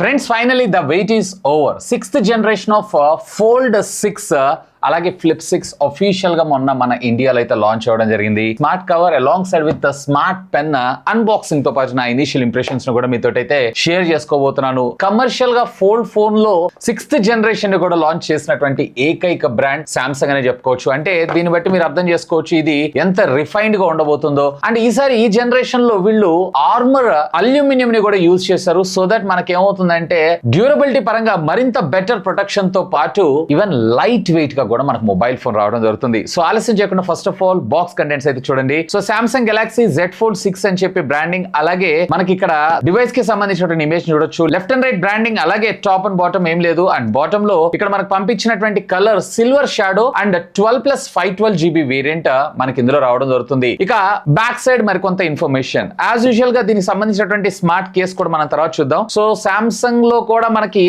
Friends finally the wait is over. 6th generation of fold 6 అలాగే flip 6 official గా మొన్న మన ఇండియాలో అయితే లాంచ్ అవ్వడం జరిగింది. Smart cover along side with smart pen unboxing తో పాటు నా ఇనిషియల్ ఇంప్రెషన్స్ ను కూడా మీతో అయితే షేర్ చేసుకోబోతున్నాను. కమర్షియల్ గా ఫోల్డ్ ఫోన్ లో 6th జనరేషన్ ని కూడా లాంచ్ చేసినటువంటి ఏకైక బ్రాండ్ సామ్సంగ్ అనే చెప్పుకోవచ్చు. అంటే దీన్ని బట్టి మీరు అర్థం చేసుకోవచ్చు ఇది ఎంత రిఫైన్డ్ గా ఉండబోతుందో. అండ్ ఈసారి ఈ జనరేషన్ లో వీళ్ళు ఆర్మర్ అల్యూమినియం ని కూడా యూజ్ చేశారు. సో దట్ మనకి ఏమవుతుందంటే డ్యూరబిలిటీ పరంగా మరింత బెటర్ ప్రొటెక్షన్ తో పాటు ఈవెన్ లైట్ వెయిట్ గా కూడా మనకు మొబైల్ ఫోన్ రావడం జరుగుతుంది. సో ఆలస్యం చేయకుండా first of all box contents అయితే చూడండి. So Samsung Galaxy Z Fold 6 అని చెప్పి బ్రాండింగ్, అలాగే మనకి ఇక్కడ డివైస్ కి సంబంధించినటువంటి ఇమేజ్ చూడొచ్చు. లెఫ్ట్ అండ్ రైట్ బ్రాండింగ్, అలాగే టాప్ అండ్ బాటమ్ ఏం లేదు. అండ్ బాటమ్ లో ఇక్కడ మనకు పంపించినటువంటి colour silver shadow and 12+512 GB variant మనకి ఇందులో రావడం జరుగుతుంది. ఇక బ్యాక్ సైడ్ మరికొంత ఇన్ఫర్మేషన్. యాజ్ యూజువల్ గా దీనికి సంబంధించినటువంటి స్మార్ట్ కేస్ కూడా మనం తర్వాత చూద్దాం. సో సామ్సంగ్ లో కూడా మనకి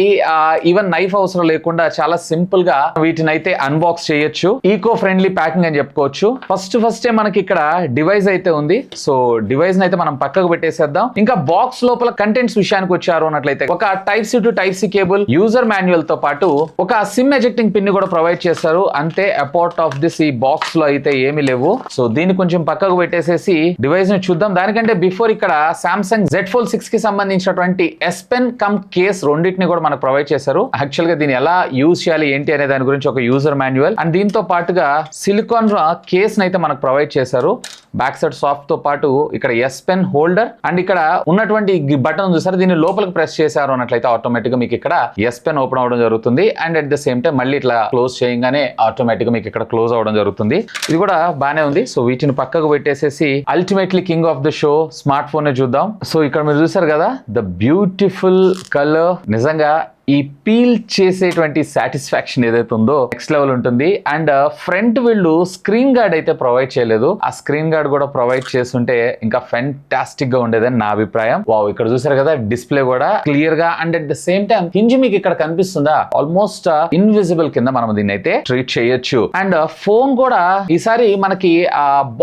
ఈవెన్ నైఫ్ అవసరం లేకుండా చాలా సింపుల్ గా వీటిని అయితే అన్బాక్స్ చేయొచ్చు. ఈకో ఫ్రెండ్లీ ప్యాకింగ్ అని చెప్పుకోవచ్చు. ఫస్ట్ మనకి ఇక్కడ డివైస్ అయితే ఉంది. సో డివైస్ అయితే మనం పక్కకు పెట్టేసేద్దాం. ఇంకా బాక్స్ లోపల కంటెంట్స్ విషయానికి వచ్చారు అన్నట్లయితే ఒక type C to type C cable, user manual తో పాటు ఒక సిమ్ ఎజెక్టింగ్ పిన్ ని కూడా ప్రొవైడ్ చేస్తారు. అంతే, అపార్ట్ ఆఫ్ దిస్ ఈ బాక్స్ లో అయితే ఏమీ లేవు. సో దీన్ని కొంచెం పక్కకు పెట్టేసేసి డివైస్ ని చూద్దాం. దానికంటే బిఫోర్ ఇక్కడ సామ్సంగ్ Z Fold 6 కి సంబంధించినటువంటి S Pen కమ్ కేస్ రెండింటిని కూడా మనకు ప్రొవైడ్ చేశారు. యాక్చువల్ గా దీన్ని ఎలా యూజ్ చేయాలి ఏంటి అనే దాని గురించి ఒక యూజర్ మాన్యువల్ అండ్ దీంతో పాటుగా సిలికాన్ కేస్ అయితే మనకు ప్రొవైడ్ చేశారు. బ్యాక్ సైడ్ సాఫ్ట్ తో పాటు ఇక్కడ S Pen హోల్డర్ అండ్ ఇక్కడ ఉన్నటువంటి బటన్ చూసారు, దీన్ని లోపలికి ప్రెస్ చేశారు అన్నట్లయితే ఆటోమేటిక్ గా మీకు ఇక్కడ S Pen ఓపెన్ అవడం జరుగుతుంది. And at the same time మళ్ళీ ఇట్లా క్లోజ్ చేయగానే ఆటోమేటిక్ గా మీకు ఇక్కడ క్లోజ్ అవడం జరుగుతుంది. ఇది కూడా బానే ఉంది. సో వీటిని పక్కకు పెట్టేసేసి ultimately king of the show smart phone ని చూద్దాం. సో ఇక్కడ మీరు చూసారు కదా, ద బ్యూటిఫుల్ కలర్. నిజంగా ఈ పీల్ చేసేటువంటి సాటిస్ఫాక్షన్ ఏదైతే ఉందో నెక్స్ట్ లెవెల్ ఉంటుంది. అండ్ ఫ్రంట్ వీళ్ళు స్క్రీన్ గార్డ్ అయితే ప్రొవైడ్ చేయలేదు. ఆ స్క్రీన్ గార్డ్ కూడా ప్రొవైడ్ చేస్తుంటే ఇంకా ఫెంటాస్టిక్ గా ఉండేదని నా అభిప్రాయం. వావ్, ఇక్కడ చూసారు కదా డిస్ప్లే కూడా క్లియర్ గా. And at the same time hinge మీకు ఇక్కడ కనిపిస్తుందా, ఆల్మోస్ట్ ఇన్విజిబుల్ కింద మనం దీన్ని అయితే ట్రీట్ చేయొచ్చు. అండ్ ఫోన్ కూడా ఈసారి మనకి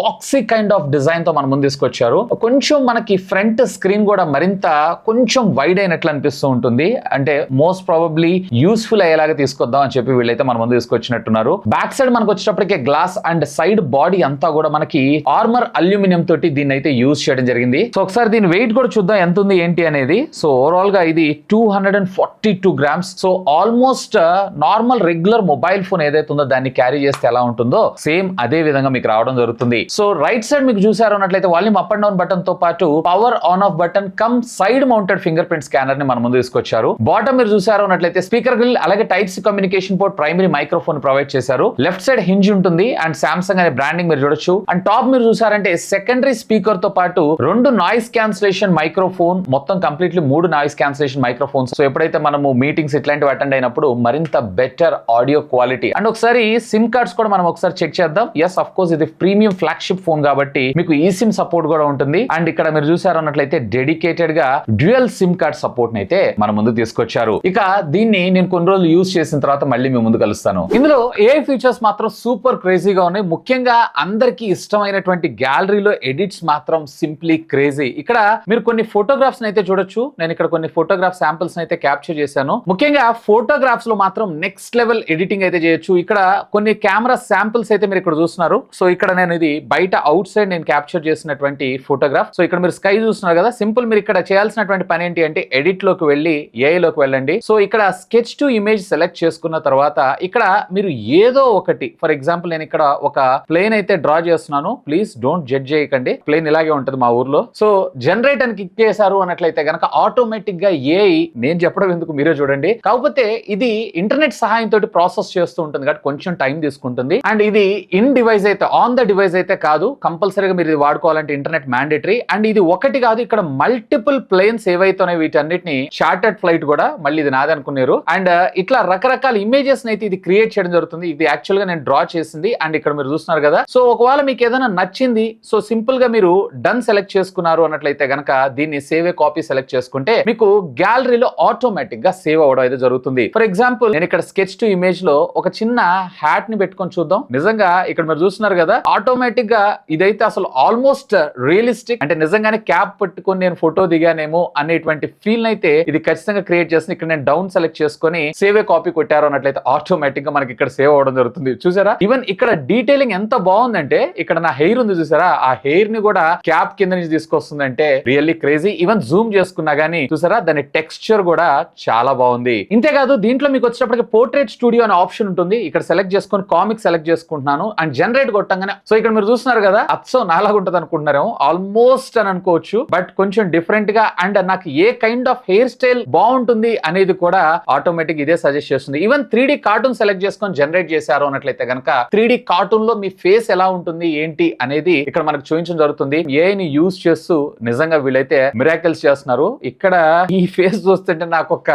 బాక్సీ కైండ్ ఆఫ్ డిజైన్ తో మన ముందు తీసుకొచ్చారు. కొంచెం మనకి ఫ్రంట్ స్క్రీన్ కూడా మరింత కొంచెం వైడ్ అయినట్లు అనిపిస్తూ ఉంటుంది. అంటే మోస్ట్ ప్రాబబ్లీ యూస్ఫుల్ అయ్యేలాగా తీసుకొద్దాం అని చెప్పి వీళ్ళైతే మన ముందు తీసుకొచ్చినట్టున్నారు. బ్యాక్ సైడ్ మనకు వచ్చేటప్పటికే గ్లాస్ అండ్ సైడ్ బాడీ అంతా కూడా మనకి ఆర్మర్ అల్యూమినియం తోటి దీన్ని అయితే యూజ్ చేయడం జరిగింది. సో ఒకసారి దీని వెయిట్ కూడా చూద్దాం ఎంత ఉంది ఏంటి అనేది. సో ఓవరాల్ గా ఇది 242 grams. So almost normal regular mobile phone ఏదైతే ఉందో దాన్ని క్యారీ చేస్తే ఎలా ఉంటుందో సేమ్ అదే విధంగా మీకు రావడం జరుగుతుంది. సో రైట్ సైడ్ మీకు చూసారు అన్నట్లయితే volume up and down button తో పాటు power on off button cum side mounted fingerprint scanner ని మన ముందు తీసుకొచ్చారు. బాటమ్ మీరు చూసారు అన్నట్లయితే స్పీకర్ గ్రిల్, అలాగే type C communication port, primary microphone provide చేశారు. లెఫ్ట్ సైడ్ హింజ్ ఉంటుంది అండ్ సామ్సంగ్ అనే బ్రాండింగ్ మీరు చూడొచ్చు. అండ్ టాప్ మీరు చూసారంటే సెకండరీ స్పీకర్ తో పాటు 2 నాయిస్ క్యాన్సిలేషన్ మైక్రోఫోన్, మొత్తం completely 3 noise cancellation microphones. So ఎప్పుడైతే మనము మీటింగ్స్ ఇట్లాంటివి అటెండ్ అయినప్పుడు మరింత బెటర్ ఆడియో క్వాలిటీ. అండ్ ఒకసారి సిమ్ కార్డ్స్ కూడా మనం ఒకసారి చెక్ చేద్దాం. ఎస్, ఆఫ్ కోర్స్ ఇది ప్రీమియం ఫ్లాగ్షిప్ ఫోన్ కాబట్టి మీకు ఈ సిమ్ సపోర్ట్ కూడా ఉంటుంది. అండ్ ఇక్కడ మీరు చూసారు అన్నట్లయితే డెడికేటెడ్ గా డ్యూయల్ సిమ్ కార్డ్ సపోర్ట్ అయితే మన ముందు తీసుకొచ్చారు. ఇక దీన్ని నేను కొన్ని రోజులు యూజ్ చేసిన తర్వాత మళ్ళీ మీ ముందు కలుస్తాను. ఇందులో AI ఫీచర్స్ మాత్రం సూపర్ క్రేజీగా ఉన్నాయి. ముఖ్యంగా అందరికి ఇష్టమైనటువంటి గ్యాలరీలో ఎడిట్స్ మాత్రం సింప్లీ క్రేజీ. ఇక్కడ మీరు కొన్ని ఫోటోగ్రాఫ్స్ అయితే చూడొచ్చు. నేను ఇక్కడ కొన్ని ఫోటోగ్రాఫ్ శాంపిల్స్ అయితే క్యాప్చర్ చేశాను. ముఖ్యంగా ఫోటోగ్రాఫ్స్ లో మాత్రం నెక్స్ట్ లెవెల్ ఎడిటింగ్ అయితే చేయొచ్చు. ఇక్కడ కొన్ని కెమెరా శాంపిల్స్ అయితే మీరు ఇక్కడ చూస్తున్నారు. సో ఇక్కడ నేను ఇది బయట అవుట్ సైడ్ నేను క్యాప్చర్ చేసినటువంటి ఫోటోగ్రాఫ్. సో ఇక్కడ మీరు స్కై చూస్తున్నారు కదా. సింపుల్ మీరు ఇక్కడ చేయాల్సినటువంటి పని ఏంటి అంటే ఎడిట్ లోకి వెళ్ళి AI లోకి వెళ్ళండి. సో ఇక్కడ స్కెచ్ టు ఇమేజ్ సెలెక్ట్ చేసుకున్న తర్వాత ఇక్కడ మీరు ఏదో ఒకటి, ఫర్ ఎగ్జాంపుల్ నేను ఇక్కడ ఒక ప్లేన్ అయితే డ్రా చేస్తున్నాను. ప్లీజ్ డోంట్ జడ్జ్ చేయకండి, ప్లేన్ ఇలాగే ఉంటుంది మా ఊర్లో. సో జనరేట్ అని క్లిక్ చేశారు అన్నట్లయితే కనుక ఆటోమేటిక్ గా AI, నేను చెప్పడం ఎందుకు మీరే చూడండి. కాకపోతే ఇది ఇంటర్నెట్ సహాయంతో ప్రాసెస్ చేస్తూ ఉంటుంది కాబట్టి కొంచెం టైం తీసుకుంటుంది. అండ్ ఇది ఇన్ డివైస్ అయితే, ఆన్ ద డివైస్ అయితే కాదు, కంపల్సరీగా మీరు ఇది వాడుకోవాలంటే ఇంటర్నెట్ మ్యాండేటరీ. అండ్ ఇది ఒకటి కాదు, ఇక్కడ మల్టిపుల్ ప్లేన్స్ ఏవైతే వీటన్నిటిని చార్టర్డ్ ఫ్లైట్ కూడా మళ్ళీ ఇది ఇది నాది అనుకున్నారు. అండ్ ఇట్లా రకరకాల ఇమేజెస్ అయితే ఇది క్రియేట్ చేయడం జరుగుతుంది. ఇది యాక్చువల్ గా నేను డ్రా చేసింది. అండ్ ఇక్కడ మీరు చూస్తున్నారు కదా. సో ఒకవేళ మీకు ఏదైనా నచ్చింది, సో సింపుల్ గా మీరు డన్ సెలెక్ట్ చేసుకున్నారు అన్నట్లయితే గనక దీన్ని సేవ్ ఏ కాపీ సెలెక్ట్ చేసుకుంటే మీకు గ్యాలరీలో ఆటోమేటిక్ గా సేవ్ అవ్వడం అయితే జరుగుతుంది. ఫర్ ఎగ్జాంపుల్ నేను ఇక్కడ స్కెచ్ టు ఇమేజ్ లో ఒక చిన్న హ్యాట్ ని పెట్టుకొని చూద్దాం. నిజంగా ఇక్కడ మీరు చూస్తున్నారు కదా, ఆటోమేటిక్ గా ఇదైతే అసలు ఆల్మోస్ట్ రియలిస్టిక్, అంటే నిజంగానే క్యాప్ పెట్టుకొని నేను ఫోటో దిగానేమో అనేటువంటి ఫీల్ అయితే ఇది ఖచ్చితంగా క్రియేట్ చేస్తుంది. ఇక్కడ నేను డౌన్ సెలెక్ట్ చేసుకొని సేవ్ ఏ కాపీ కొట్టారు అన్నట్లయితే ఆటోమేటిక్ గా మనకి ఇక్కడ సేవ్ అవడం జరుగుతుంది. చూసారా, ఈవెన్ ఇక్కడ డీటెయిలింగ్ ఎంత బాగుందంటే ఇక్కడ నా హెయిర్ ఉంది చూసారా, ఆ హెయిర్ ని కూడా క్యాప్ కింద నుంచి తీసుకొస్తుందంటే రియల్లీ క్రేజీ. ఈవెన్ జూమ్ చేసుకున్నా గానీ చూసారా దాని టెక్స్చర్ కూడా చాలా బాగుంది. ఇంతేకాదు దీంట్లో మీకు వచ్చేటప్పటికి పోర్ట్రేట్ స్టూడియో అనే ఆప్షన్ ఉంటుంది. ఇక్కడ సెలెక్ట్ చేసుకొని కామిక్ సెలెక్ట్ చేసుకుంటున్నాను అండ్ జనరేట్ కొట్టంగానే సో ఇక్కడ మీరు చూస్తున్నారు కదా అచ్చం నాలాగా ఉంటుంది అనుకుంటున్నారేమో, ఆల్మోస్ట్ అని అనుకోవచ్చు, బట్ కొంచెం డిఫరెంట్ గా అండ్ నాకు ఏ కైండ్ ఆఫ్ హెయిర్ స్టైల్ బాగుంటుంది అనేది కూడా ఆటోమేటిక్ ఇదే సజెస్ట్ చేస్తుంది. ఈవెన్ 3D కార్టూన్ సెలెక్ట్ చేసుకొని జనరేట్ చేశారు అన్నట్లయితే కనుక 3D కార్టూన్ లో మీ ఫేస్ ఎలా ఉంటుంది ఏంటి అనేది ఇక్కడ మనకు చూపించడం జరుగుతుంది. ఏఐని యూజ్ చేస్తూ నిజంగా వీళ్ళైతే మిరాకిల్స్ చేస్తున్నారు. ఇక్కడ ఈ ఫేస్ చూస్తుంటే నాకు ఒక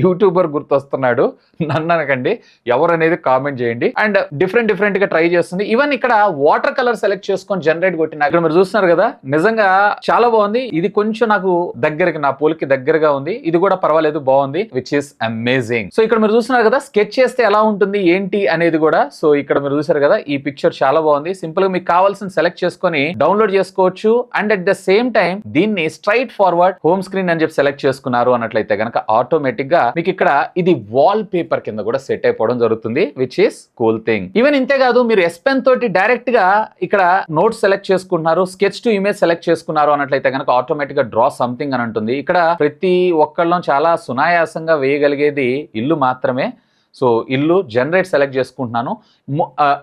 యూట్యూబర్ గుర్తొస్తున్నాడు, నన్ను అనకండి, ఎవరు అనేది కామెంట్ చేయండి. అండ్ డిఫరెంట్ గా ట్రై చేస్తుంది. ఈవెన్ ఇక్కడ వాటర్ కలర్ సెలెక్ట్ చేసుకొని జనరేట్ కొట్టిన ఇక్కడ మీరు చూస్తున్నారు కదా, నిజంగా చాలా బాగుంది. ఇది కొంచెం నాకు దగ్గరకి, నా పోలికి దగ్గరగా ఉంది. ఇది కూడా పర్వాలేదు, బాగుంది, విచ్ ఇస్ అమేజింగ్. సో ఇక్కడ మీరు చూస్తున్నారు కదా స్కెచ్ చేస్తే ఎలా ఉంటుంది ఏంటి అనేది కూడా. సో ఇక్కడ మీరు చూసారు కదా ఈ పిక్చర్ చాలా బాగుంది. సింపుల్ గా మీకు కావాల్సిన సెలెక్ట్ చేసుకొని డౌన్లోడ్ చేసుకోవచ్చు. And at the same time దీన్ని స్ట్రైట్ ఫార్వర్డ్ హోమ్ స్క్రీన్ అని చెప్పి సెలెక్ట్ చేసుకున్నారు అన్నట్లయితే కనుక ఆటోమేటిక్ గా మీకు ఇక్కడ ఇది వాల్ పేపర్ కింద కూడా సెట్ అయిపోవడం జరుగుతుంది, which is cool thing. Even ఇంతే కాదు, మీరు ఎస్ పెన్ తోటి డైరెక్ట్ గా ఇక్కడ నోట్స్ సెలెక్ట్ చేసుకుంటున్నారు, స్కెచ్ టు ఇమేజ్ సెలెక్ట్ చేసుకున్నారు అన్నట్లయితే కనుక ఆటోమేటిక్ గా డ్రా సంథింగ్ అని ఉంటుంది. ఇక్కడ ప్రతి ఒక్కళ్ళం చాలా సునాయాసంగా వేయగలిగేది ఇల్లు మాత్రమే. సో ఇల్లు జనరేట్ సెలెక్ట్ చేసుకుంటున్నాను.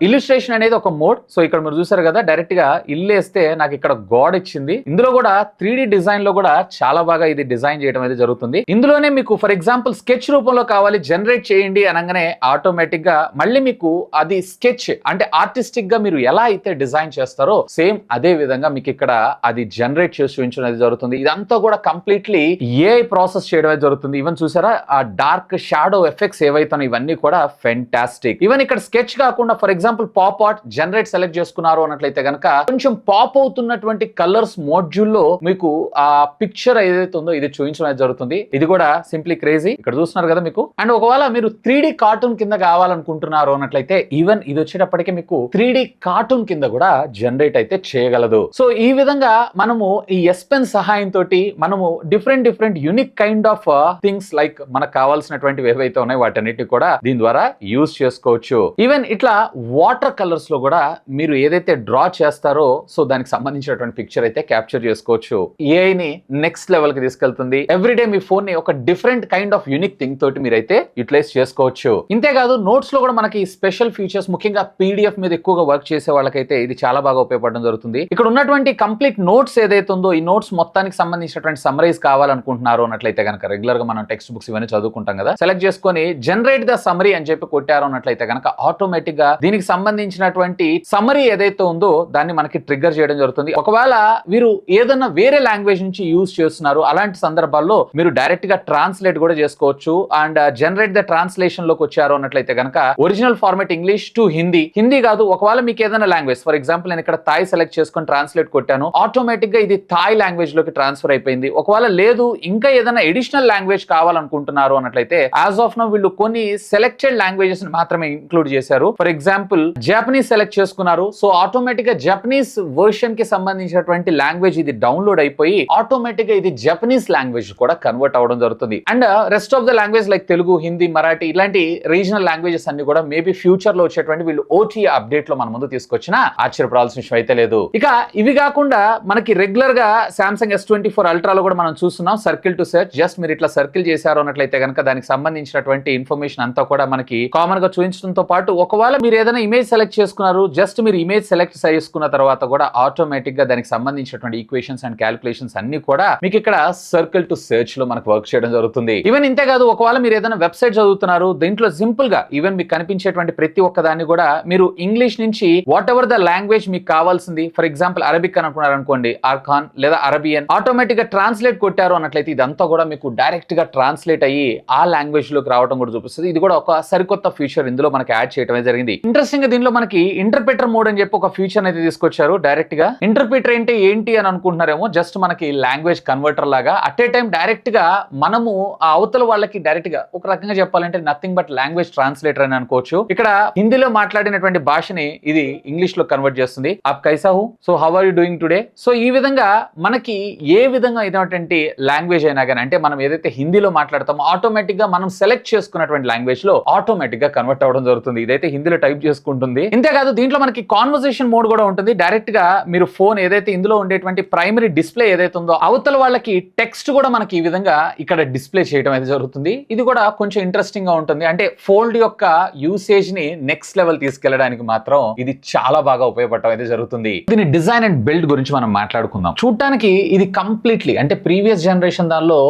ఇల్లుస్ట్రేషన్ అనేది ఒక మోడ్. సో ఇక్కడ మీరు చూసారు కదా డైరెక్ట్ గా ఇల్లు వేస్తే నాకు ఇక్కడ గోడ ఇచ్చింది. ఇందులో కూడా 3D డిజైన్ లో కూడా చాలా బాగా ఇది డిజైన్ చేయడం అయితే జరుగుతుంది. ఇందులోనే మీకు ఫర్ ఎగ్జాంపుల్ స్కెచ్ రూపంలో కావాలి జనరేట్ చేయండి అనగానే ఆటోమేటిక్ గా మళ్ళీ మీకు అది స్కెచ్ అంటే ఆర్టిస్టిక్ గా మీరు ఎలా అయితే డిజైన్ చేస్తారో సేమ్ అదే విధంగా మీకు ఇక్కడ అది జనరేట్ చేసి చూపించడం అయితే జరుగుతుంది. ఇదంతా కూడా కంప్లీట్లీ ఏఐ ప్రాసెస్ చేయడం అయితే జరుగుతుంది. ఈవెన్ చూసారా ఆ డార్క్ షాడో ఎఫెక్ట్స్ ఏవైతే ఇవన్నీ కూడా ఫెంటాస్టిక్. ఈవెన్ ఇక్కడ స్కెచ్ కాకుండా for example pop art generate select చేసుకున్నారు అన్నట్లయితే కనుక కొంచెం పాప్ అవుతున్నటువంటి కలర్స్ మోడ్యూల్ లో మీకు ఆ పిక్చర్ ఏదైతే ఉందో ఇది చూపించడం జరుగుతుంది. ఇది కూడా సింప్లీ క్రేజీ. ఇక్కడ చూస్తున్నారు కదా మీకు. అండ్ ఒకవేళ మీరు 3D కార్టూన్ కింద కావాలనుకుంటున్నారు అన్నట్లయితే ఈవెన్ ఇది వచ్చేటప్పటికి మీకు 3D కార్టూన్ కింద కూడా జనరేట్ అయితే చేయగలదు. సో ఈ విధంగా మనము ఈ ఎస్ పెన్ సహాయంతో మనము different unique kind of things like మనకు కావాల్సినటువంటి ఏవైతే ఉన్నాయి వాటన్నిటి కూడా దీని ద్వారా యూజ్ చేసుకోవచ్చు. ఈవెన్ ఇట్లా వాటర్ కలర్స్ లో కూడా మీరు ఏదైతే డ్రా చేస్తారో సో దానికి సంబంధించినటువంటి పిక్చర్ అయితే క్యాప్చర్ చేసుకోవచ్చు. ఏఐ ని నెక్స్ట్ లెవెల్ కి తీసుకెళ్తుంది. ఎవ్రీడే మీ ఫోన్ ని ఒక different kind of unique thing తోటి మీరైతే యూటిలైజ్ చేసుకోవచ్చు. ఇంతేకాదు నోట్స్ లో కూడా మనకి స్పెషల్ ఫీచర్స్, ముఖ్యంగా పీడిఎఫ్ మీద ఎక్కువగా వర్క్ చేసే వాళ్ళకైతే ఇది చాలా బాగా ఉపయోగపడడం జరుగుతుంది. ఇక్కడ ఉన్నటువంటి కంప్లీట్ నోట్స్ ఏదైతే ఉందో ఈ నోట్స్ మొత్తానికి సంబంధించినటువంటి సమ్మరైజ్ కావాలనుకుంటున్నారు అన్నట్లయితే కనుక రెగ్యులర్ గా మనం టెక్స్ట్ బుక్స్ ఇవన్నీ చదువుకుంటాం కదా, సెలెక్ట్ చేసుకొని జనరేట్ ద సమ్మరీ అని చెప్పి కొట్టారు అన్నట్లయితే కనుక ఆటోమేటిక్ గా దీనికి సంబంధించినటువంటి సమ్మరీ ఏదైతే ఉందో దాన్ని మనకి ట్రిగ్గర్ చేయడం జరుగుతుంది. ఒకవేళ మీరు ఏదైనా వేరే లాంగ్వేజ్ నుంచి యూజ్ చేస్తున్నారు అలాంటి సందర్భాల్లో మీరు డైరెక్ట్ గా ట్రాన్స్లేట్ కూడా చేసుకోవచ్చు. అండ్ జనరేట్ ద ట్రాన్స్లేషన్ లోకి వచ్చారు అన్నట్లయితే కనుక original format English to Hindi కాదు, ఒకవేళ మీకు ఏదైనా లాంగ్వేజ్ ఫర్ ఎగ్జాంపుల్ నేను ఇక్కడ థాయ్ సెలెక్ట్ చేసుకొని ట్రాన్స్లేట్ కొట్టాను, ఆటోమేటిక్ గా ఇది థాయ్ లాంగ్వేజ్ లోకి ట్రాన్స్ఫర్ అయిపోయింది. ఒకవేళ లేదు ఇంకా ఏదైనా ఎడిషనల్ లాంగ్వేజ్ కావాలనుకుంటున్నారు అన్నట్లయితే యాజ్ ఆఫ్ నౌ వీళ్ళు కొన్ని సెలెక్టెడ్ లాంగ్వేజెస్ మాత్రమే ఇంక్లూడ్ చేశారు. ఫర్ ఎగ్జాంపుల్ జపనీస్ సెలెక్ట్ చేసుకున్నారు, సో ఆటోమేటిక్ గా జపనీస్ వర్షన్ కి సంబంధించినటువంటి లాంగ్వేజ్ ఇది డౌన్లోడ్ అయిపోయి ఆటోమేటిక్ గా ఇది జపనీస్ లాంగ్వేజ్ కూడా కన్వర్ట్ అవడం జరుగుతుంది. And rest of the language like Telugu, Hindi, Marathi ఇలాంటి రీజనల్ లాంగ్వేజెస్ అన్ని కూడా మేబీ ఫ్యూచర్ లో వచ్చేటువంటి వీళ్ళు OTA అప్డేట్ లో మన ముందు తీసుకొచ్చినా ఆశ్చర్యపడాల్సిన విషయం అయితే లేదు. ఇక ఇవి కాకుండా మనకి రెగ్యులర్ గా Samsung S24 Ultra లో కూడా మనం చూస్తున్నాం సర్కిల్ టు సెర్చ్. జస్ట్ మీరు ఇట్లా సర్కిల్ చేశారు అన్నట్లయితే కనుక దానికి సంబంధించినటువంటి ఇన్ఫర్మేషన్ అంతా అంతా కూడా మనకి కామన్ గా చూపించడంతో పాటు ఒకవేళ మీరు ఏదైనా ఇమేజ్ సెలెక్ట్ చేసుకున్నారు, జస్ట్ మీరు ఇమేజ్ సెలెక్ట్ చేసుకున్న తర్వాత కూడా ఆటోమేటిక్ గా దానికి సంబంధించినటువంటి ఈక్వేషన్స్ అండ్ క్యాలిక్యులేషన్స్ అన్ని కూడా మీకు ఇక్కడ సర్కిల్ టు సెర్చ్ లో మనకు వర్క్ చేయడం జరుగుతుంది. ఈవెన్ ఇంతే కాదు, ఒకవేళ మీరు ఏదైనా వెబ్సైట్ చదువుతున్నారు, దీంట్లో సింపుల్ గా ఈవెన్ మీకు కనిపించేటువంటి ప్రతి ఒక్క దాన్ని కూడా మీరు ఇంగ్లీష్ నుంచి వాట్ ఎవర్ ద లాంగ్వేజ్ మీకు కావాల్సింది, ఫర్ ఎగ్జాంపుల్ అరబిక్ అనుకున్నారు అనుకోండి, అర్ఖాన్ లేదా అరబియన్, ఆటోమేటిక్ గా ట్రాన్స్లేట్ కొట్టారు అన్నట్లయితే ఇదంతా కూడా మీకు డైరెక్ట్ గా ట్రాన్స్లేట్ అయ్యి ఆ లాంగ్వేజ్ లోకి రావడం కూడా చూపిస్తుంది. ఇది కూడా ఒక సరికొత్త ఫీచర్ ఇందులో మనకి యాడ్ చేయడం జరిగింది. ఇంట్రెస్టింగ్ గా దీనిలో మనకి ఇంటర్ప్రిటర్ మోడ్ అని చెప్పి ఒక ఫీచర్ అయితే తీసుకొచ్చారు. డైరెక్ట్ గా ఇంటర్ప్రిటర్ అంటే ఏంటి అని అనుకుంటున్నారేమో, జస్ట్ మనకి లాంగ్వేజ్ కన్వర్టర్ లాగా అట్ ఏ టైం డైరెక్ట్ గా మనము ఆ అవతల వాళ్ళకి డైరెక్ట్ గా ఒక రకంగా చెప్పాలంటే నథింగ్ బట్ లాంగ్వేజ్ ట్రాన్స్లేటర్ అని అనుకోవచ్చు. ఇక్కడ హిందీలో మాట్లాడినటువంటి భాషని ఇది ఇంగ్లీష్ లో కన్వర్ట్ చేస్తుంది. ఆప్ కైసా హూ, so how are you doing today. So ఈ విధంగా మనకి ఏ విధంగా ఇటువంటి లాంగ్వేజ్ అయినా కానీ, అంటే మనం ఏదైతే హిందీలో మాట్లాడతామో ఆటోమేటిక్ గా మనం సెలెక్ట్ చేసుకున్నటువంటి లాంగ్వేజ్ లో ఆటోమేటిక్ గా కన్వర్ట్ అవ్వడం జరుగుతుంది. ఇదైతే హిందీలో టైప్ చేసుకుంటుంది. ఇంతేకాదు దీంట్లో మనకి కాన్వర్సేషన్ మోడ్ కూడా ఉంటుంది. డైరెక్ట్ గా మీరు ఫోన్ ఏదైతే ఇందులో ఉండేటువంటి ప్రైమరీ డిస్ప్లే ఏదైతే ఉందో అవతల వాళ్ళకి టెక్స్ట్ కూడా మనకి ఈ విధంగా ఇక్కడ డిస్ప్లే చేయడం అయితే జరుగుతుంది. ఇది కూడా కొంచెం ఇంట్రెస్టింగ్ గా ఉంటుంది. అంటే ఫోల్డ్ యొక్క యూసేజ్ ని నెక్స్ట్ లెవెల్ తీసుకెళ్లడానికి మాత్రం ఇది చాలా బాగా ఉపయోగపడటం అయితే జరుగుతుంది. దీని డిజైన్ అండ్ బిల్డ్ గురించి మనం మాట్లాడుకుందాం. చూడటానికి ఇది కంప్లీట్లీ అంటే ప్రీవియస్ జనరేషన్ దానిలో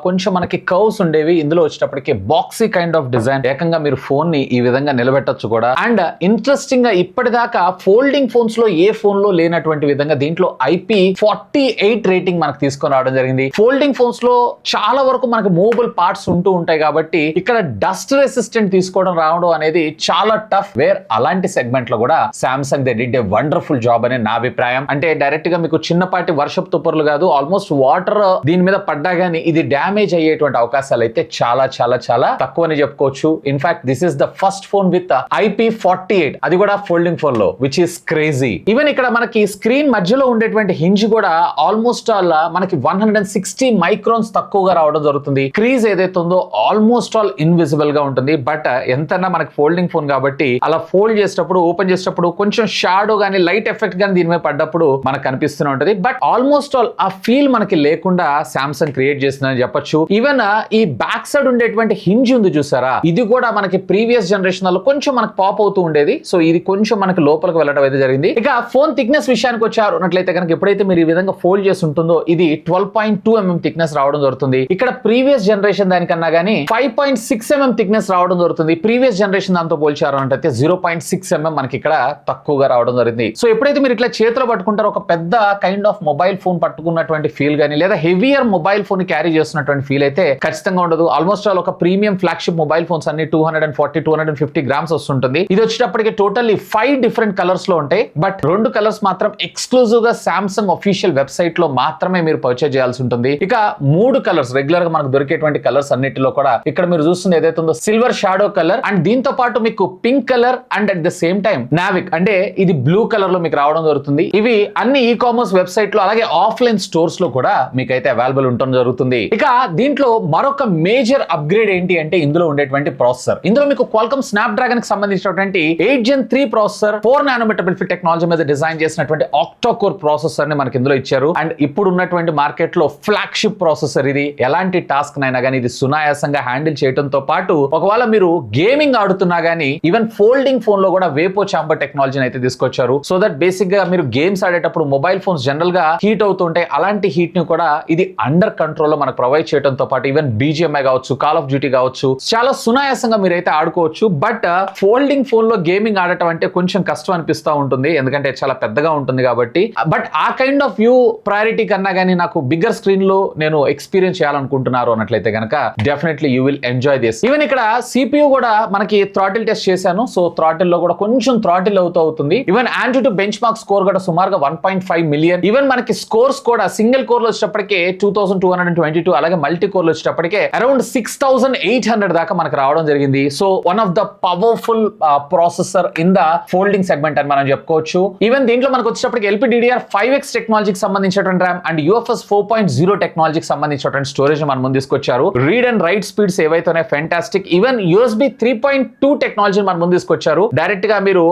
కొంచెం మనకి కర్వ్స్ ఉండేవి, ఇందులో వచ్చేటప్పటికి బాక్సీ కైండ్ ఆఫ్ డిజైన్, ఏకంగా మీరు ఫోన్ ని ఈ విధంగా నిలబెట్టొచ్చు కూడా. అండ్ ఇంట్రెస్టింగ్ గా ఇప్పటిదాకా ఫోల్డింగ్ ఫోన్స్ లో ఏ ఫోన్ లో లేనటువంటి విధంగా దీంట్లో IP48 రేటింగ్ మనకు తీసుకొని రావడం జరిగింది. ఫోల్డింగ్ ఫోన్స్ లో చాలా వరకు మనకు మూవబుల్ పార్ట్స్ ఉంటూ ఉంటాయి కాబట్టి ఇక్కడ డస్ట్ రెసిస్టెంట్ తీసుకోవడం రావడం అనేది చాలా టఫ్. వేర్ అలాంటి సెగ్మెంట్ లో కూడా Samsung they did a wonderful job అని నా అభిప్రాయం. అంటే డైరెక్ట్ గా మీకు చిన్నపాటి వర్షపు తుప్పర్లు కాదు, ఆల్మోస్ట్ వాటర్ దీని మీద పడ్డా గానీ ఇది డ్యామేజ్ అయ్యేటువంటి అవకాశాలు అయితే చాలా చాలా చాలా తక్కువని చెప్పుకోవచ్చు. In fact this is the first phone with IP48, అది కూడా ఫోల్డింగ్ ఫోన్ లో, విచ్ ఇస్ క్రేజీ. ఈవెన్ ఇక్కడ మనకి స్క్రీన్ మధ్యలో ఉండేటువంటి హింజ్ కూడా ఆల్మోస్ట్ ఆల్ మనకి 160 మైక్రోన్స్ తక్కువగా రావడం జరుగుతుంది. క్రీజ్ ఏదైతే ఉందో ఆల్మోస్ట్ ఆల్ ఇన్విజిబుల్ గా ఉంటుంది. బట్ ఎంతన్నా మనకి ఫోల్డింగ్ ఫోన్ కాబట్టి అలా ఫోల్డ్ చేసేటప్పుడు ఓపెన్ చేసేటప్పుడు కొంచెం షాడో గానీ లైట్ ఎఫెక్ట్ గానీ దీని మీద పడ్డప్పుడు మనకు కనిపిస్తూనే ఉంటుంది. బట్ ఆల్మోస్ట్ ఆల్ ఆ ఫీల్ మనకి లేకుండా సామ్సంగ్ క్రియేట్ చేసిందని చెప్పొచ్చు. ఈవెన్ ఈ బ్యాక్ సైడ్ ఉండేటువంటి హింజ్ ఉంది చూసారా, ఇది కూడా మనకి ప్రీవియస్ జనరేషన్ లో కొంచెం మనకు పాప్ అవుతూ ఉండేది. సో ఇది కొంచెం మనకి లోపలికి వెళ్ళడం అయితే జరిగింది. ఇక ఫోన్ థిక్నెస్ విషయానికి వచ్చారు అన్నట్లయితే కనుక ఎప్పుడైతే మీరు ఈ విధంగా ఫోల్డ్ చేసి ఉంటుందో ఇది 12.2 mm థిక్నెస్ రావడం జరుగుతుంది. ఇక్కడ ప్రీవియస్ జనరేషన్ దానికన్నా గానీ 5.6 mm థిక్నెస్ రావడం జరుగుతుంది. ప్రీవియస్ జనరేషన్ దాంతో పోల్చారు అంటే 0.6 mm మనకి ఇక్కడ తక్కువగా రావడం జరిగింది. సో ఎప్పుడైతే మీరు ఇట్లా చేతిలో పట్టుకుంటారో ఒక పెద్ద కైండ్ ఆఫ్ మొబైల్ ఫోన్ పట్టుకున్నటువంటి ఫీల్ గానీ లేదా హెవియర్ మొబైల్ ఫోన్ క్యారీ చేస్తున్నటువంటి ఫీల్ అయితే ఖచ్చితంగా ఉండదు. ఆల్మోస్ట్ ఆల్ ఒక ప్రీమియం ఫ్లాగ్షిప్ మొబైల్ ఫోన్స్ అన్ని 240-250 గ్రామ్స్ వస్తుంటుంది. ఇది వచ్చేటప్పటికి టోటల్లీ 5 డిఫరెంట్ కలర్స్ లో ఉంటాయి. బట్ 2 కలర్స్ మాత్రం ఎక్స్క్లూజివ్ గా సామ్సంగ్ అఫీషియల్ వెబ్సైట్ లో మాత్రమే మీరు పర్చేజ్ చేయాల్సి ఉంటుంది. ఇక 3 కలర్స్ రెగ్యులర్ గా మనకు దొరికేటువంటి కలర్స్ అన్నిటిలో కూడా ఇక్కడ మీరు చూస్తుంది ఏదైతే ఉందో సిల్వర్ షాడో కలర్, అండ్ దీంతో పాటు మీకు pink colour and at the same time Navik అంటే ఇది బ్లూ కలర్ లో మీకు రావడం జరుగుతుంది. ఇవి అన్ని ఈ కామర్స్ వెబ్సైట్ లో అలాగే ఆఫ్లైన్ స్టోర్స్ లో కూడా మీకు అయితే అవైలబుల్ ఉండడం జరుగుతుంది. ఇక దీంట్లో మరొక మేజర్ అప్గ్రేడ్ ఏంటి అంటే ఇందులో ఉండేటువంటి ప్రాసెసర్. ఇందులో మీకు క్వాల్కమ్ స్నాప్డ్రాగన్ కి సంబంధించినటువంటి 8 Gen 3 ప్రాసెసర్ 4 nanometer బిల్ఫిట్ టెక్నాలజీ మీద డిజైన్ చేసినటువంటి ఆక్టా కోర్ ప్రాసెసర్ ని మనకి ఇందులో ఇచ్చారు. అండ్ ఇప్పుడు ఉన్నటువంటి మార్కెట్ లో ఫ్లాగ్షిప్ ప్రాసెసర్ ఇది. ఎలాంటి టాస్క్ నైనా కానీ ఇది సునాయాసంగా హ్యాండిల్ చేయడంతో పాటు ఒకవేళ మీరు గేమింగ్ ఆడుతున్నా గానీ ఈవెన్ ఫోల్డింగ్ ఫోన్ లో కూడా వేపో చాంబర్ టెక్నాలజీని అయితే తీసుకొచ్చారు. సో దట్ బేసిక్ గా మీరు గేమ్స్ ఆడేటప్పుడు మొబైల్ ఫోన్స్ జనరల్ గా హీట్ అవుతుంటాయి, అలాంటి హీట్ ని కూడా ఇది అండర్ కంట్రోల్ లో మనకు ప్రొవైడ్ చేయడంతో పాటు ఈవెన్ BGMI కావచ్చు, కాల్ ఆఫ్ డ్యూటీ కావచ్చు, చాలా సునాయాసంగా మీరైతే ఆడుకోవచ్చు. బట్ ఫోల్డింగ్ ఫోన్ లో గేమింగ్ ఆడటం అంటే కొంచెం కష్టం అనిపిస్తూ ఉంటుంది, ఎందుకంటే చాలా పెద్దగా ఉంటుంది కాబట్టి. బట్ ఆ కైండ్ ఆఫ్ వ్యూ ప్రయారిటీ కన్నా కానీ నాకు బిగ్గర్ స్క్రీన్ లో నేను ఎక్స్పీరియన్స్ చేయాలనుకుంటున్నారు అన్నట్లయితే కనుక definitely you will enjoy this. Even ఇక్కడ CPU కూడా మనకి థ్రాటిల్ టెస్ట్ చేశాను. సో థ్రాటిల్ లో కూడా కొంచెం థ్రాటిల్ అవుతుంది. Even anti to bench mark score కూడా సుమారుగా 1.5 మిలియన్. ఈవెన్ మనకి స్కోర్స్ కూడా సింగిల్ కోర్ లో వచ్చేటప్పటికే 2222, అలాగే మల్టీ కోర్ లో వచ్చేటప్పటికే అరౌండ్ 6800 దాకా మనకు రావడం జరిగింది. So one of the powerful processor in the folding segment అని మనం చెప్పుకోవచ్చు. ఈవెన్ దీంట్లో మనకు వచ్చేటప్పటికి LPDDR5X టెక్నాలజీకి సంబంధించినటువంటి ర్యామ్ అండ్ UFS 4.0 టెక్నాలజీకి సంబంధించినటువంటి స్టోరేజ్ మన ముందు తీసుకొచ్చారు. రీడ్ అండ్ రైట్ స్పీడ్స్ ఏవైతే ఫెంటాస్టిక్. ఈవెన్ USB 3.2 టెక్నాలజీ మన ముందు తీసుకొచ్చారు. డైరెక్ట్ గా మీరు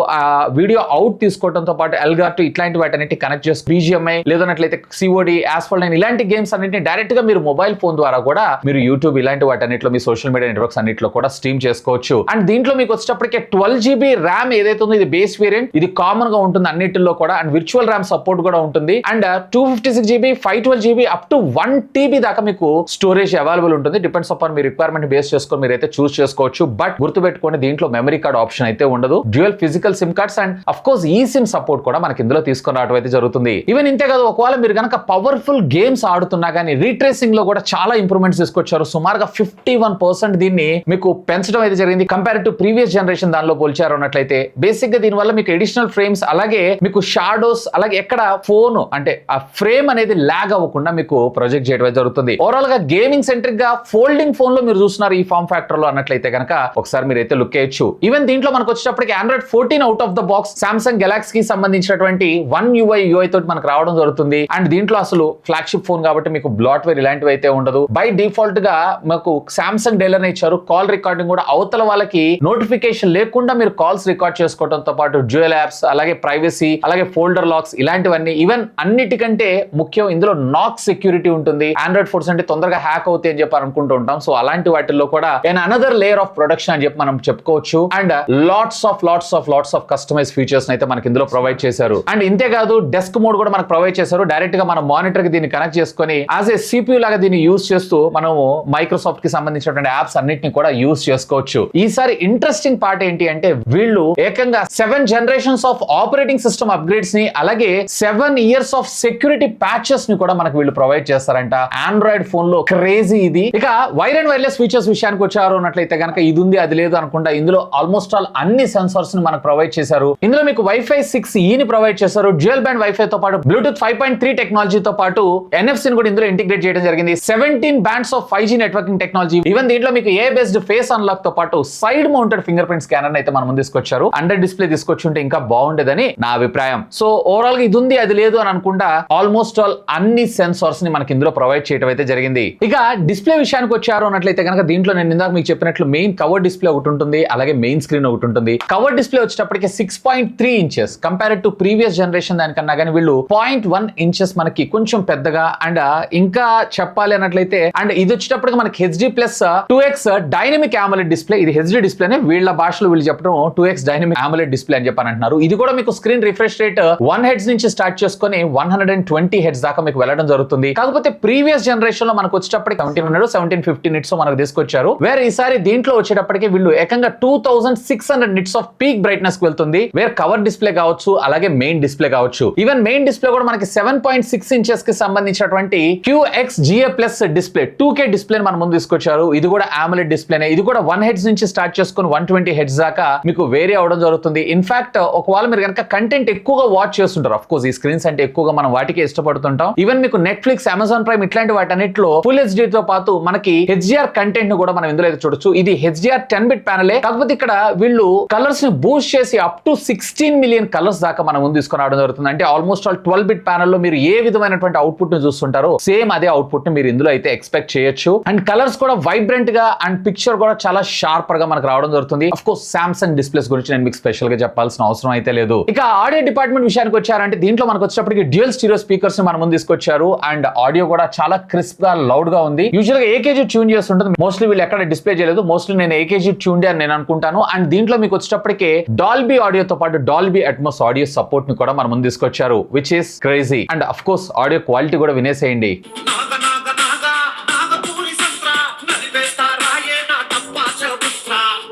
వీడియో అవుట్ తీసుకోవడంతో పాటు ఎల్గార్2 ఇట్లాంటి వాటిని కనెక్ట్ చేసి BGMI లేదన్నట్లయితే COD, Asphalt 9 ఇలాంటి గేమ్స్ అన్నింటినీ డైరెక్ట్ గా మీరు మొబైల్ ఫోన్ ద్వారా కూడా మీరు యూట్యూబ్ ఇలాంటి వాటన్నిటిలో మీ సోషల్ మీడియా నెట్వర్క్స్ అన్నింటిలో కూడా కూడా స్ట్రీమ్ చేసుకోవచ్చు. అండ్ దీంట్లో మీకు వచ్చేటప్పటికే 12GB ర్యామ్ ఏదైతే ఉందో ఇది బేస్ వేరియంట్, ఇది కామన్ గా ఉంటుంది అన్నిటిలో కూడా. అండ్ విర్చువల్ ర్యామ్ సపోర్ట్ కూడా ఉంటుంది. And 256GB 512GB up to 1TB దాకా మీకు స్టోరేజ్ అవైలబుల్ ఉంటుంది. Depends upon me requirement base చేసుకొని మీరు అయితే చూస్ చేసుకోవచ్చు. బట్ గుర్తుపెట్టుకోండి, దీంట్లో మెమరీ కార్డ్ ఆప్షన్ అయితే ఉండదు. Dual physical SIM cards and of course ఈ సిమ్ సపోర్ట్ కూడా మనకి ఇందులో తీసుకొని రావడం అయితే జరుగుతుంది. ఈవెన్ ఇంతే కాదు, ఒకవేళ మీరు కనుక పవర్ఫుల్ గేమ్స్ ఆడుతున్నా కానీ రీట్రేసింగ్ లో కూడా చాలా ఇంప్రూవ్మెంట్స్ తీసుకొచ్చారు. సుమారుగా 51% దీన్ని మీకు పెంచడం అయితే జరిగింది కంపేర్ టు ప్రీవియస్ జనరేషన్ దానిలో పోల్చారు అన్నట్లయితే. బేసిక్ గా దీనివల్ల మీకు ఎడిషనల్ ఫ్రేమ్స్, అలాగే మీకు షాడోస్, అలాగే ఎక్కడ ఫోన్ అంటే ఆ ఫ్రేమ్ అనేది లాగ్ అవ్వకుండా మీకు ప్రొజెక్ట్ చేయడం జరుగుతుంది. ఓవరాల్ గా గేమింగ్ సెంట్రిక్ గా ఫోల్డింగ్ ఫోన్ లో మీరు చూస్తున్నారు ఈ ఫార్మ్ ఫ్యాక్టర్ లో అన్నట్లయితే కనుక ఒకసారి మీరు అయితే లుక్ చేయొచ్చు. ఈవెన్ దీంట్లో మనకు వచ్చేటప్పటికి Android 14 out of the box Samsung Galaxy కి సంబంధించినటువంటి One UI తోటి మనకు రావడం జరుగుతుంది. అండ్ దీంట్లో అసలు ఫ్లాగ్షిప్ ఫోన్ కాబట్టి మీకు బ్లాట్వేర్ ఇలాంటివి అయితే ఉండదు. బై డిఫాల్ట్ గా మీకు సామ్సంగ్ డైలర్ ఇచ్చారు. కాల్ రికార్డింగ్ కూడా అవతల వాళ్ళకి నోటిఫికేషన్ లేకుండా మీరు కాల్స్ రికార్డ్ చేసుకోవడంతో పాటు డ్యూయల్ యాప్స్, అలాగే ప్రైవసీ, అలాగే ఫోల్డర్ లాక్స్ ఇలాంటివన్నీ. ఈవెన్ అన్నిటికంటే ముఖ్యం ఇందులో నాక్ సెక్యూరిటీ ఉంటుంది. Android ఫోన్స్ అంటే తొందరగా హ్యాక్ అవుతాయి అని చెప్పి అనుకుంటూ ఉంటాం. సో అలాంటి వాటిల్లో కూడా అనదర్ లేయర్ ఆఫ్ ప్రొడక్షన్ అని చెప్పి మనం చెప్పుకోవచ్చు. And lots of customize features అయితే మనకి ఇందులో ప్రొవైడ్ చేశారు. అండ్ ఇంతే కాదు, డెస్క్ మోడ్ కూడా మనకు ప్రొవైడ్ చేశారు. డైరెక్ట్ గా మన మానిటర్ కి దీన్ని కనెక్ట్ చేసుకొని యాజ్ ఏ CPU లాగా దీన్ని యూస్ చేస్తూ మనము మైక్రోసాఫ్ట్ కి సంబంధించినటువంటి యాప్స్ అన్నిటిని కూడా యూస్ చేసుకోవచ్చు. ఈసారి ఇంట్రెస్టింగ్ పార్ట్ ఏంటి అంటే వీళ్ళు ఏకంగా 7 generations of operating system upgrades ని, అలాగే 7 years ఆఫ్ సెక్యూరిటీ ప్యాచెస్ ని కూడా మనకు వీళ్ళు ప్రొవైడ్ చేస్తారంట. ఆండ్రాయిడ్ ఫోన్ లో క్రేజీ ఇది. ఇక వైర్ అండ్ వైర్లెస్ ఫీచర్స్ విషయానికి వచ్చారు అన్నట్లయితే కనుక ఇది ఉంది అది లేదు అనుకుంటా ఇందులో ఆల్మోస్ట్ ఆల్ అన్ని సెన్సార్స్ ని మనకు ప్రొవైడ్ చేశారు. ఇందులో మీకు Wi-Fi 6E ని ప్రొవైడ్ చేశారు. డ్యూయల్ బ్యాండ్ వైఫై తో పాటు బ్లూటూత్ 5.3 టెక్నాలజీతో పాటు NFC ని కూడా ఇందులో ఇంటిగ్రేట్ చేయడం జరిగింది. 17 bands of 5G networking technology. Even దీంట్లో మీకు ఏ బేస్డ్ ఫేస్ అన్లాక్ తో పాటు side mounted fingerprint scanner అయితే మనం ముందు తీసుకొచ్చారు. అండర్ డిస్ప్లే తీసుకొచ్చుంటే ఇంకా బాగుండేదని నా అభిప్రాయం. సో ఓవరాల్ గా ఇది ఉంది అది లేదు అని అనుకుంటా ఆల్మోస్ట్ ఆల్ అన్ని సెన్సార్స్ ని మనకి ఇందులో ప్రొవైడ్ చేయడం అయితే జరిగింది. ఇక డిస్ప్లే విషయానికి వచ్చారు అన్నట్లయితే కనుక దీంట్లో నేను ఇందాక మీకు చెప్పినట్లు మెయిన్ కవర్ డిస్ప్లే ఒకటి ఉంటుంది, అలాగే మెయిన్ స్క్రీన్ ఒకటి ఉంటుంది. కవర్ డిస్ప్లే వచ్చేటప్పటికి 6.3 inches compare to previous generation దానికన్నా కానీ వీళ్ళు 0.1 inches మనకి కొంచెం పెద్దగా. అండ్ ఇంకా చెప్పాలి అన్నట్లయితే అండ్ ఇది వచ్చేటప్పటికి మనకి HD+2x డైనమిక్ AMOLED డిస్ప్లే. ఇది HD డిస్ప్లేనే, వీళ్ళ భాషలో వీళ్ళు చెప్పడం 2x డైనమిక్ AMOLED డిస్ప్లే అని చెప్పని అంటున్నారు. ఇది కూడా మీకు స్క్రీన్ రిఫ్రెష్ రేట్ 1 Hz నుంచి స్టార్ట్ చేసుకొని 120 Hz దాకా మీకు వెళ్ళడం జరుగుతుంది. కాకపోతే ప్రీవియస్ జనరేషన్ లో మనకు వచ్చేటప్పటికి 1750 nits మనకు తీసుకొచ్చారు. వేరే ఈసారి దీంట్లో వచ్చేటప్పటికి వీళ్ళు ఏకంగా 2600 nits ఆఫ్ పీక్ బ్రైట్నెస్ కి వెళ్తుంది. వేరే కవర్ డిస్ప్లే కావచ్చు, అలాగే మెయిన్ డిస్ప్లే కావచ్చు. ఈవెన్ మెయిన్ డిస్ప్లే కూడా మనకి 7.6 inches కి సంబంధించినటువంటి QXGA+ డిస్ప్లే 2K డిస్ప్లే మన ముందు తీసుకొచ్చారు. ఇది కూడా AMOLED డిస్ప్లేనే. ఇది కూడా 1 Hz నుంచి స్టార్ట్ చేసుకుని 120 Hz దాకా మీకు వేరీ అవడం జరుగుతుంది. ఇన్ఫాక్ట్ ఒకవేళ మీరు కనుక కంటెంట్ ఎక్కువగా వాచ్ చేస్తుంటారు, అఫ్ కోర్స్ ఈ స్క్రీన్స్ అంటే ఎక్కువగా మనం వాటికే ఇష్టపడుతుంటాం. ఈవెన్ మీకు నెట్ఫ్లిక్స్, అమెజాన్ ప్రైమ్ ఇట్లాంటి వాటన్నిటిలో ఫుల్ HD తో పాటు మనకి HDR కంటెంట్ ను కూడా మనం ఇందులో అయితే చూడొచ్చు. ఇది HDR 10-bit ప్యానలే. కాకపోతే ఇక్కడ వీళ్ళు కలర్స్ ని బూస్ట్ చేసి అప్ టు 16 million కలర్స్ దాకా మనం ముందు తీసుకొని రావడం జరుగుతుంది. అంటే ఆల్మోస్ట్ ఆల్ 12-bit ప్యానల్ లో మీరు ఏ విధమైనటువంటి అవుట్పుట్ ని చూస్తుంటారో సేమ్ అదే అవుట్పుట్ ని మీరు ఇందులో అయితే ఎక్స్పెక్ట్ చేయొచ్చు. అండ్ కలర్స్ కూడా వైబ్రెంట్ గా అండ్ పిక్చర్ కూడా చాలా షార్పర్ గా మనకు రావడం జరుగుతుంది. అఫ్ కోర్స్ సామ్సంగ్ డిస్ప్లేస్ గురించి నేను మీకు స్పెషల్ గా చెప్పాల్సిన అవసరం అయితే లేదు. ఇక ఆడియో డిపార్ట్మెంట్ విషయానికి వచ్చారంటే దీంట్లో మనకు వచ్చేటప్పటికి డ్యూయల్ స్టీరియో స్పీకర్స్ ని మనం ముందు తీసుకొచ్చారు. అండ్ ఆడియో కూడా చాలా క్రిస్ప్ గా లౌడ్ గా ఉంది. యూజువల్ గా AKG ట్యూన్ చేస్తుంటుంది. మోస్ట్లీ వీళ్ళు ఎక్కడ డిస్ప్లే చేయలేదు. మోస్ట్లీ నేను AKG ట్యూన్ అని నేను అనుకుంటాను. అండ్ దీంట్లో మీకు వచ్చేటప్పటికి డాల్బీ ఆడియోతో పాటు డాల్బీ అట్మాస్ ఆడియో సపోర్ట్ ని కూడా మనం ముందు తీసుకొచ్చారు, which is crazy. And of course audio quality కూడా వినేసేయండి.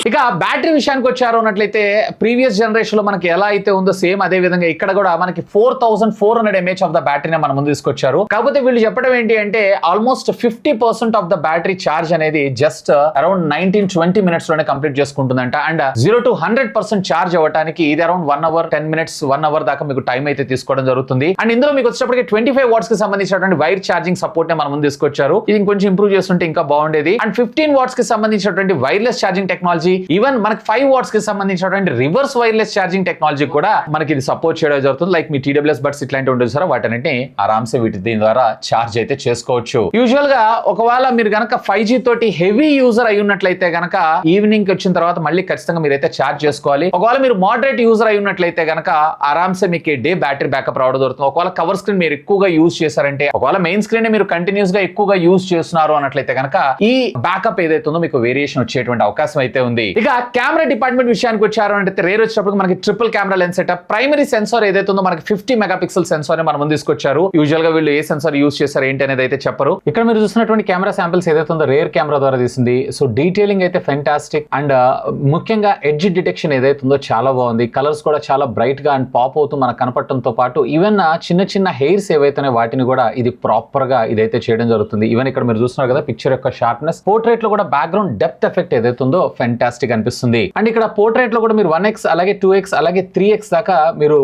ఇక బ్యాటరీ విషయానికి వచ్చారు అన్నట్లయితే ప్రీవియస్ జనరేషన్ లో మనకి ఎలా అయితే ఉందో సేమ్ అదే విధంగా ఇక్కడ కూడా మనకి 4400 mAh ఆఫ్ ద బ్యాటరీని మనం ముందు తీసుకొచ్చారు. కాకపోతే వీళ్ళు చెప్పడం ఏంటి అంటే almost 50% of the battery charge అనేది జస్ట్ అరౌండ్ 19-20 minutes లోనే కంప్లీట్ చేసుకుంటుందంట. అండ్ 0 to 100% చార్జ్ అవ్వడానికి ఇది అరౌండ్ 1 hour 10 minutes 1 hour దాకా మీకు టైం అయితే తీసుకోవడం జరుగుతుంది. అండ్ ఇందులో మీకు వచ్చేటప్పటికి 25 watts కి సంబంధించినటువంటి వైర్ ఛార్జింగ్ సపోర్ట్ ని మనం ముందు తీసుకొచ్చారు. ఇది ఇంకొంచెం ఇంప్రూవ్ చేస్తుంటే ఇంకా బాగుండేది. అండ్ 15 watts కి సంబంధించినటువంటి వైర్లెస్ ఛార్జింగ్ టెక్నాలజీ, ఈవెన్ మనకి 5 వాట్స్ కి సంబంధించినటువంటి రివర్స్ వైర్లెస్ ఛార్జింగ్ టెక్నాలజీ కూడా మనకి ఇది సపోర్ట్ చేయడం జరుగుతుంది. లైక్ మీ TWS బడ్స్ ఇట్లాంటివి ఉంటుంది సార్, వాటన్నిటిని ఆరామ్సే దీని ద్వారా ఛార్జ్ అయితే చేసుకోవచ్చు. యూజువల్ గా ఒకవేళ మీరు గనక 5G తోటి హెవీ యూజర్ అయి ఉన్నట్లయితే గనక ఈవినింగ్ వచ్చిన తర్వాత మళ్ళీ ఖచ్చితంగా మీరైతే ఛార్జ్ చేసుకోవాలి. ఒకవేళ మీరు మోడరేట్ యూజర్ అయి ఉన్నట్లయితే గనక ఆరామ్సే మీకు డే బ్యాటరీ బ్యాకప్ రావడం జరుగుతుంది. ఒకవేళ కవర్ స్క్రీన్ మీరు ఎక్కువగా యూజ్ చేశారంటే, ఒకవేళ మెయిన్ స్క్రీన్ మీరు కంటిన్యూస్ గా ఎక్కువగా యూజ్ చేస్తున్నారు అన్నట్లయితే గనక ఈ బ్యాకప్ ఏదైతే ఉందో మీకు వేరియేషన్ వచ్చేటువంటి అవకాశం అయితే ఉంది. ఇక కెమెరా డిపార్ట్మెంట్ విషయానికి వచ్చారు అంటే రేర్ వచ్చేటప్పుడు మనకి triple camera lens setup. Primary censor ఏదైతే ఉందో మనకి 50 మెగాపిక్సెల్ సెన్సార్ ని మన ముందు తీసుకొచ్చారు. యూజువల్ గా వీళ్ళు ఏ సెన్సార్ యూజ్ చేశారు ఏంటి అనేది అయితే చెప్పరు. ఇక్కడ మీరు చూసినటువంటి కెమెరా శాంపిల్స్ ఏదైతే ఉందో రేర్ కెమెరా ద్వారా తీసింది. సో డీటెయిలింగ్ అయితే ఫెంటాస్టిక్ అండ్ ముఖ్యంగా ఎడ్జ్ డిటెక్షన్ ఏదైతే ఉందో చాలా బాగుంది. కలర్స్ కూడా చాలా బ్రైట్ గా అండ్ పాప్ అవుతూ మనకు కనపడటంతో పాటు ఈవెన్ చిన్న చిన్న హెయిర్స్ ఏవైతే వాటిని కూడా ఇది ప్రాపర్ గా ఇదైతే చేయడం జరుగుతుంది. ఈవెన్ ఇక్కడ మీరు చూస్తున్నారు కదా పిక్చర్ యొక్క షార్ప్నెస్, పోర్ట్రేట్ లో కూడా బ్యాక్గ్రౌండ్ డెప్త్ ఎఫెక్ట్ ఏదైతే ఉందో ఫెంటాస్టిక్ అనిపిస్తుంది. అండ్ ఇక్కడ పోర్ట్రేట్ లో కూడా మీరు 1x అలాగే 2x అలాగే 3x దాకా మీరు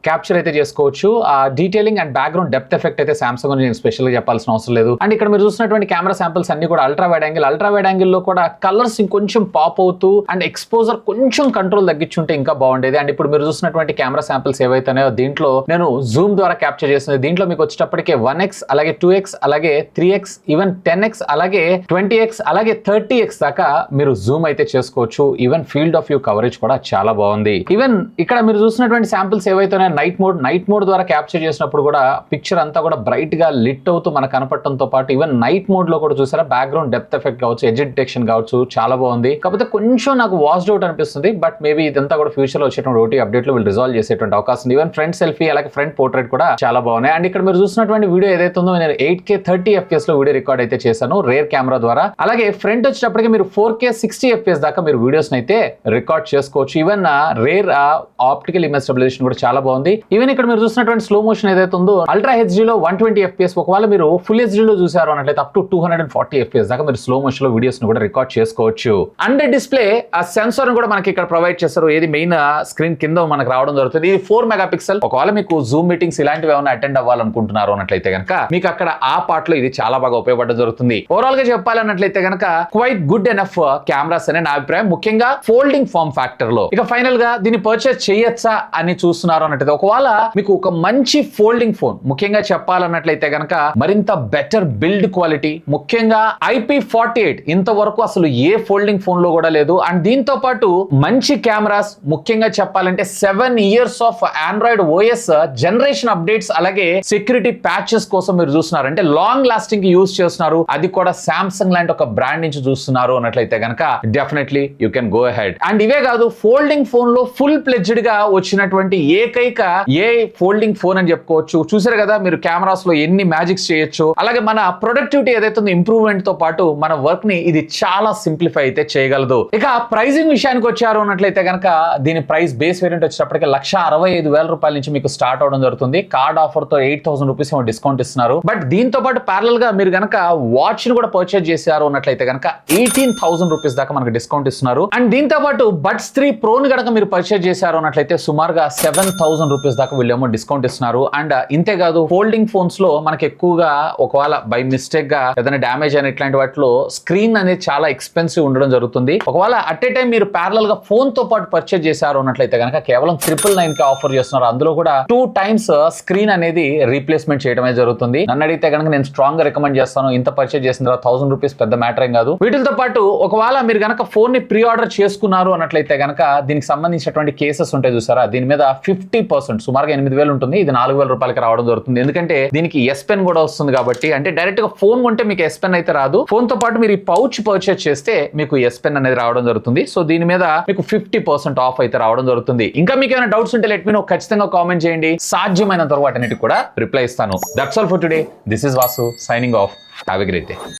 క్యాప్చర్ అయితే చేసుకోవచ్చు. ఆ detailing and background depth effect అయితే సామ్సంగ్ నేను స్పెషల్ గా చెప్పాల్సిన అవసరం లేదు. అండ్ ఇక్కడ మీరు చూసినటువంటి కెమెరా శాంపిల్స్ అన్ని కూడా అల్ట్రా వైడ్ యాంగిల్ లో కూడా కలర్స్ ఇంకొంచెం పాప్ అవుతూ అండ్ ఎక్స్పోజర్ కొంచెం కంట్రోల్ తగ్గించుంటే ఇంకా బాగుండేది. అండ్ ఇప్పుడు మీరు చూసినటువంటి కెమెరా శాంపిల్స్ ఏవైతున్నాయో దీంట్లో నేను జూమ్ ద్వారా క్యాప్చర్ చేసింది. దీంట్లో మీకు వచ్చేటప్పటికే 1x అలాగే 2x అలాగే 3x ఈవెన్ 10x అలాగే 20x అలాగే 30x దాకా మీరు జూమ్ అయితే చేసుకోవచ్చు. Even field of view coverage కూడా చాలా బాగుంది. ఈవెన్ ఇక్కడ మీరు చూసినటువంటి శాంపిల్స్ ఏవైతే నైట్ మోడ్ ద్వారా క్యాప్చర్ చేసినప్పుడు కూడా పిక్చర్ అంతా కూడా బ్రైట్ గా లిట్ అవుతూ మనకు కనపడటంతో పాటు ఈవెన్ నైట్ మోడ్ లో కూడా చూసారా బ్యాక్గ్రౌండ్ డెప్త్ ఎఫెక్ట్ కావచ్చు, ఎడ్జ్ డిటెక్షన్ కావచ్చు, చాలా బాగుంది. కాకపోతే కొంచెం నాకు వాష్డ్ అవుట్ అనిపిస్తుంది. బట్ మేబీ ఇదంతా కూడా ఫ్యూచర్ లో వచ్చేటువంటి OT అప్డేట్ లో వీళ్ళు రిజాల్వ్ చేసేటువంటి అవకాశం ఉంది. ఈవెన్ ఫ్రంట్ సెల్ఫీ అలాగే ఫ్రంట్ పోర్ట్రేట్ కూడా చాలా బాగున్నాయి. అండ్ ఇక్కడ మీరు చూసినటువంటి వీడియో ఏదైతే ఉందో నేను 8K 30 FPS లో వీడియో రికార్డ్ అయితే చేశాను రేర్ కెమెరా ద్వారా. అలాగే ఫ్రంట్ వచ్చేటప్పటికి మీరు 4K 60 FPS దాకా మీరు వీడియోస్ అయితే రికార్డ్ చేసుకోవచ్చు. Even rear optical image stabilization కూడా చాలా బాగుంది. ఈవెన్ ఇక్కడ మీరు చూసినటువంటి స్లో మోషన్ ఏదైతే ఉందో అల్ట్రా HD లో 120 FPS, ఒకవేళ మీరు ఫుల్ HD లో చూసారు అన్నట్లయితే అప్ టు 240 FPS దాకా మీరు స్లో మోషన్ లో వీడియోస్ ని కూడా రికార్డ్ చేసుకోవచ్చు. అండ్ డిస్ప్లే ఆ సెన్సార్ కూడా మనకి ఇక్కడ ప్రొవైడ్ చేస్తారు. ఏది మెయిన్ స్క్రీన్ కింద మనకు రావడం జరుగుతుంది. ఇది 4 మెగాపిక్సెల్. ఒకవేళ మీకు జూమ్ మీటింగ్స్ ఇలాంటివి ఏమైనా అటెండ్ అవ్వాలనుకుంటున్నారు అన్నట్లయితే కనుక మీకు అక్కడ ఆ పార్ట్ లో ఇది చాలా బాగా ఉపయోగపడడం జరుగుతుంది. ఓవరాల్ గా చెప్పాలన్నట్లయితే కనుక క్వైట్ గుడ్ ఎనఫ్ కెమెరాస్ అనే నా అభిప్రాయం, ముఖ్యంగా ఫోల్డింగ్ ఫార్మ్ ఫ్యాక్టర్ లో. ఇక ఫైనల్ గా దీన్ని పర్చేస్ చేయొచ్చా అని చూస్తున్నారు అన్నట్లయితే, ఒకవేళ మీకు ఒక మంచి ఫోల్డింగ్ ఫోన్ ముఖ్యంగా చెప్పాలన్నట్లయితే కనుక మరింత బెటర్ బిల్డ్ క్వాలిటీ, ముఖ్యంగా IP48 ఇంతవరకు అసలు ఏ ఫోల్డింగ్ ఫోన్ లో కూడా లేదు. అండ్ దీంతో పాటు మంచి కెమెరాస్, ముఖ్యంగా చెప్పాలంటే 7 years of Android OS generation updates అలాగే సెక్యూరిటీ ప్యాచెస్ కోసం మీరు చూస్తున్నారు అంటే లాంగ్ లాస్టింగ్ కి యూజ్ చేస్తున్నారు, అది కూడా సామ్సంగ్ లాంటి ఒక బ్రాండ్ నుంచి చూస్తున్నారు అన్నట్లయితే కనుక definitely you can go ahead. And ఇవే కాదు, ఫోల్డింగ్ ఫోన్ లో ఫుల్ ప్లెడ్జ్డ్ గా వచ్చినటువంటి ఏకైక ఫోల్డింగ్ ఫోన్ అని చెప్పుకోవచ్చు. చూసారు కదా మీరు కెమెరాస్ లో ఎన్ని మ్యాజిక్స్ చేయొచ్చు. అలాగే మన ప్రొడక్టివిటీ ఏదైతే ఇంప్రూవ్మెంట్ తో పాటు మన వర్క్ ని ఇది చాలా సింప్లిఫై అయితే చేయగలదు. ఇక ప్రైజింగ్ విషయానికి వచ్చారు అన్నట్లయితే కనుక దీని ప్రైస్ బేస్ వేరియంట్ వచ్చేటప్పటికి 1,65,000 రూపాయల నుంచి మీకు స్టార్ట్ అవడం జరుగుతుంది. కార్డ్ ఆఫర్ తో 8,000 రూపీస్ డిస్కౌంట్ ఇస్తున్నారు. బట్ దీంతో పాటు ప్యారల్ గా మీరు గనక వాచ్ ని కూడా పర్చేజ్ చేశారు అన్నట్లయితే కనుక 18,000 రూపీస్ దాకా మనకు డిస్కౌంట్ ఇస్తున్నారు. అండ్ దీంతో పాటు బడ్స్ 3 Pro ని గనక మీరు పర్చేజ్ చేశారు అన్నట్లయితే సుమారుగా 7,000 రూపీస్ దాకా వీళ్ళేమో డిస్కౌంట్ ఇస్తున్నారు. అండ్ ఇంతేకాదు ఫోల్డింగ్ ఫోన్స్ లో మనకి ఎక్కువగా ఒకవేళ బై మిస్టేక్ గా ఏదైనా డ్యామేజ్ అయిన ఇట్లాంటి వాటిలో స్క్రీన్ అనేది చాలా ఎక్స్పెన్సివ్ ఉండడం జరుగుతుంది. ఒకవేళ అట్ ఏ టైం మీరు ప్యారల్ గా ఫోన్ తో పాటు పర్చేజ్ చేశారు అన్నట్లయితే కనుక కేవలం 999 కి ఆఫర్ చేస్తున్నారు. అందులో కూడా 2 times స్క్రీన్ అనేది రీప్లేస్మెంట్ చేయడమే జరుగుతుంది. నన్ను అడిగితే కనుక నేను స్ట్రాంగ్ గా రికమెండ్ చేస్తాను. ఇంత పర్చేజ్ చేసిన తర్వాత 1000 రూపీస్ పెద్ద మ్యాటర్ ఏం కాదు. వీటితో పాటు ఒకవేళ మీరు గనక ఫోన్ ని ప్రీ ఆర్డర్ చేసుకున్నారు అన్నట్లయితే కనుక దీనికి సంబంధించినటువంటి కేసెస్ ఉంటాయి చూసారా, దీని మీద 50% సుమారుగా 8,000 ఉంటుంది. ఇది 4,000 రూపాయలకి రావడం జరుగుతుంది. ఎందుకంటే దీనికి S Pen కూడా వస్తుంది కాబట్టి. అంటే డైరెక్ట్ గా ఫోన్ కొంటే మీకు S Pen అయితే రాదు. ఫోన్ తో పాటు మీరు ఈ పౌచ్ పర్చేజ్ చేస్తే మీకు S Pen అనేది రావడం జరుగుతుంది. సో దీని మీద మీకు 50% ఆఫ్ అయితే రావడం జరుగుతుంది. ఇంకా మీకు ఏమైనా డౌట్స్ ఉంటే లెట్ మీ నో, ఖచ్చితంగా కామెంట్ చేయండి. సాధ్యమైనంత వరకు వాటన్నిటికి కూడా రిప్లై ఇస్తాను. That's all for today. This is Vasu signing off. Have a great day.